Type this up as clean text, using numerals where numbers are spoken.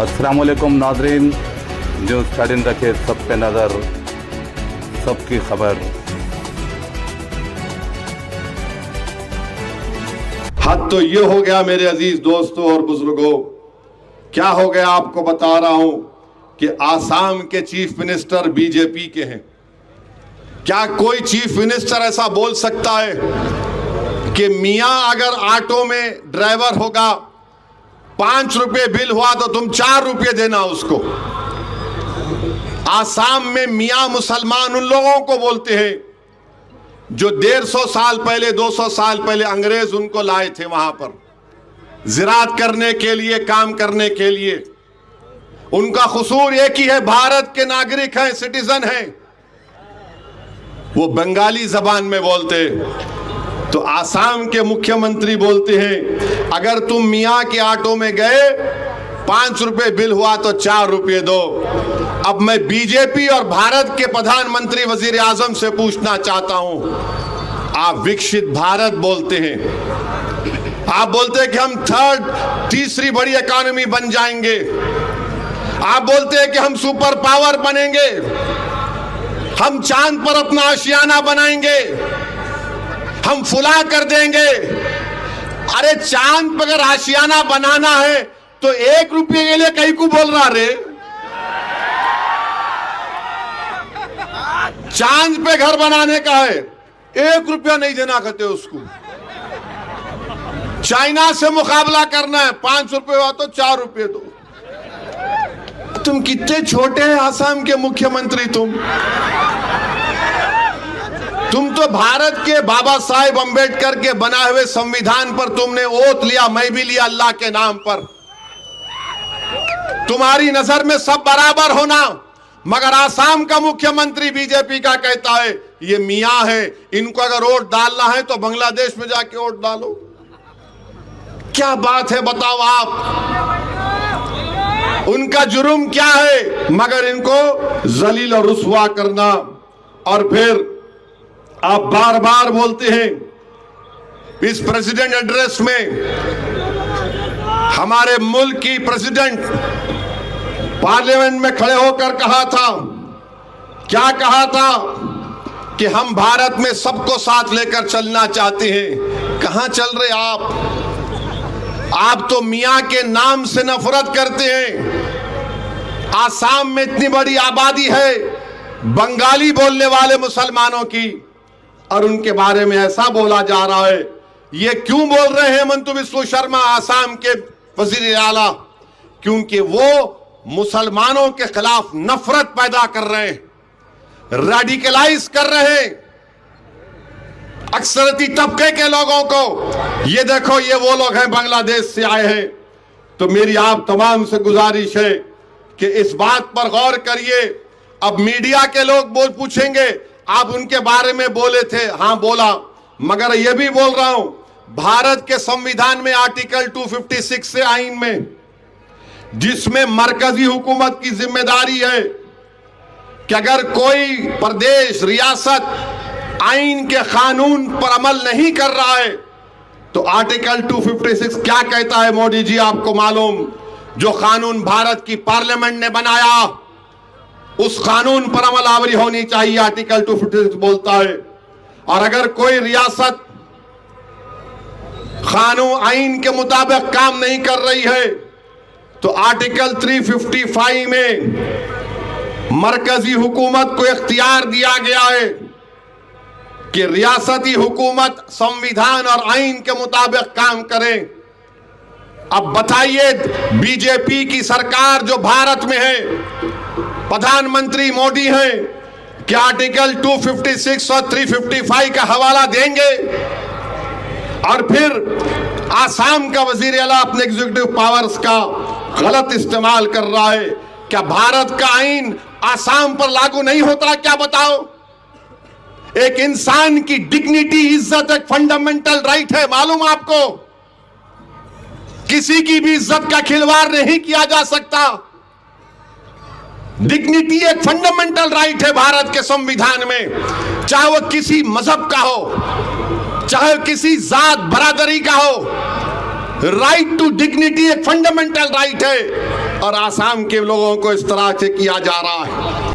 अस्सलाम वालेकुम नाज़रीन, न्यूज़ 13 रखे सब पे नज़र, सबकी खबर। हद तो ये हो गया मेरे अजीज दोस्तों और बुजुर्गों, क्या हो गया आपको बता रहा हूं कि आसाम के चीफ मिनिस्टर बीजेपी के हैं। क्या कोई चीफ मिनिस्टर ऐसा बोल सकता है कि मियां अगर ऑटो में ड्राइवर होगा, 5 रुपए बिल हुआ तो तुम 4 रुपए देना उसको। आसाम में मियां मुसलमान उन लोगों को बोलते हैं जो 150 साल पहले 200 साल पहले अंग्रेज उनको लाए थे वहां पर ज़िराअत करने के लिए, काम करने के लिए। उनका कसूर एक ही है, भारत के नागरिक हैं, सिटीजन हैं, वो बंगाली जबान में बोलते। तो आसाम के मुख्यमंत्री बोलते हैं अगर तुम मियां के ऑटो में गए, 5 रुपए बिल हुआ तो 4 रुपए दो। अब मैं बीजेपी और भारत के प्रधानमंत्री वजीर आजम से पूछना चाहता हूं, आप विकसित भारत बोलते हैं, आप बोलते हैं कि हम तीसरी बड़ी इकोनॉमी बन जाएंगे, आप बोलते हैं कि हम सुपर पावर बनेंगे, हम चांद पर अपना आशियाना बनाएंगे, हम फुला कर देंगे। अरे चांद पर अगर आशियाना बनाना है तो 1 रुपये के लिए कहीं को बोल रहा रे? चांद पे घर बनाने का है, 1 रुपया नहीं देना कहते उसको। चाइना से मुकाबला करना है, 5 रुपये हुआ तो 4 रुपये दो। तुम कितने छोटे हैं आसाम के मुख्यमंत्री, तुम तो भारत के बाबा साहेब अंबेडकर के बनाए हुए संविधान पर तुमने ओथ लिया, मैं भी लिया अल्लाह के नाम पर। तुम्हारी नजर में सब बराबर होना, मगर आसाम का मुख्यमंत्री बीजेपी का कहता है ये मियां है, इनको अगर वोट डालना है तो बांग्लादेश में जाके वोट डालो। क्या बात है बताओ आप, उनका जुर्म क्या है मगर इनको जलील और रुसवा करना। और फिर आप बार बार बोलते हैं इस प्रेसिडेंट एड्रेस में, हमारे मुल्क की प्रेसिडेंट पार्लियामेंट में खड़े होकर कहा था, क्या कहा था कि हम भारत में सबको साथ लेकर चलना चाहते हैं। कहां चल रहे आप तो मियां के नाम से नफरत करते हैं। आसाम में इतनी बड़ी आबादी है बंगाली बोलने वाले मुसलमानों की, और उनके बारे में ऐसा बोला जा रहा है। ये क्यों बोल रहे हैं हेमंत बिस्वा शर्मा, आसाम के वजीर आला? क्योंकि वो मुसलमानों के खिलाफ नफरत पैदा कर रहे हैं, रेडिकलाइज कर रहे हैं अक्सरती तबके के लोगों को। ये देखो, ये वो लोग हैं बांग्लादेश से आए हैं। तो मेरी आप तमाम से गुजारिश है कि इस बात पर गौर करिए। अब मीडिया के लोग पूछेंगे आप उनके बारे में बोले थे, हां बोला, मगर यह भी बोल रहा हूं भारत के संविधान में आर्टिकल 256 से आइन में, जिसमें मरकजी हुकूमत की जिम्मेदारी है कि अगर कोई प्रदेश, रियासत आइन के कानून पर अमल नहीं कर रहा है तो आर्टिकल 256 क्या कहता है मोदी जी आपको मालूम? जो कानून भारत की पार्लियामेंट ने बनाया उस कानून पर अमल आवरी होनी चाहिए, आर्टिकल 256 बोलता है। और अगर कोई रियासत कानून आइन के मुताबिक काम नहीं कर रही है तो आर्टिकल 355 में मरकजी हुकूमत को इख्तियार दिया गया है कि रियासती हुकूमत संविधान और आइन के मुताबिक काम करे। अब बताइए, बीजेपी की सरकार जो भारत में है, प्रधानमंत्री मोदी हैं, क्या आर्टिकल 256 और 355 का हवाला देंगे? और फिर आसाम का वजीर आला अपने एग्जीक्यूटिव पावर्स का गलत इस्तेमाल कर रहा है। क्या भारत का आइन आसाम पर लागू नहीं होता? क्या बताओ? एक इंसान की डिग्निटी, इज्जत एक फंडामेंटल राइट है, मालूम आपको? किसी की भी इज्जत का खिलवाड़ नहीं किया जा सकता। डिग्निटी एक फंडामेंटल राइट है भारत के संविधान में, चाहे वो किसी मजहब का हो, चाहे किसी जात बरादरी का हो। राइट टू डिग्निटी एक फंडामेंटल राइट है। और आसाम के लोगों को इस तरह से किया जा रहा है।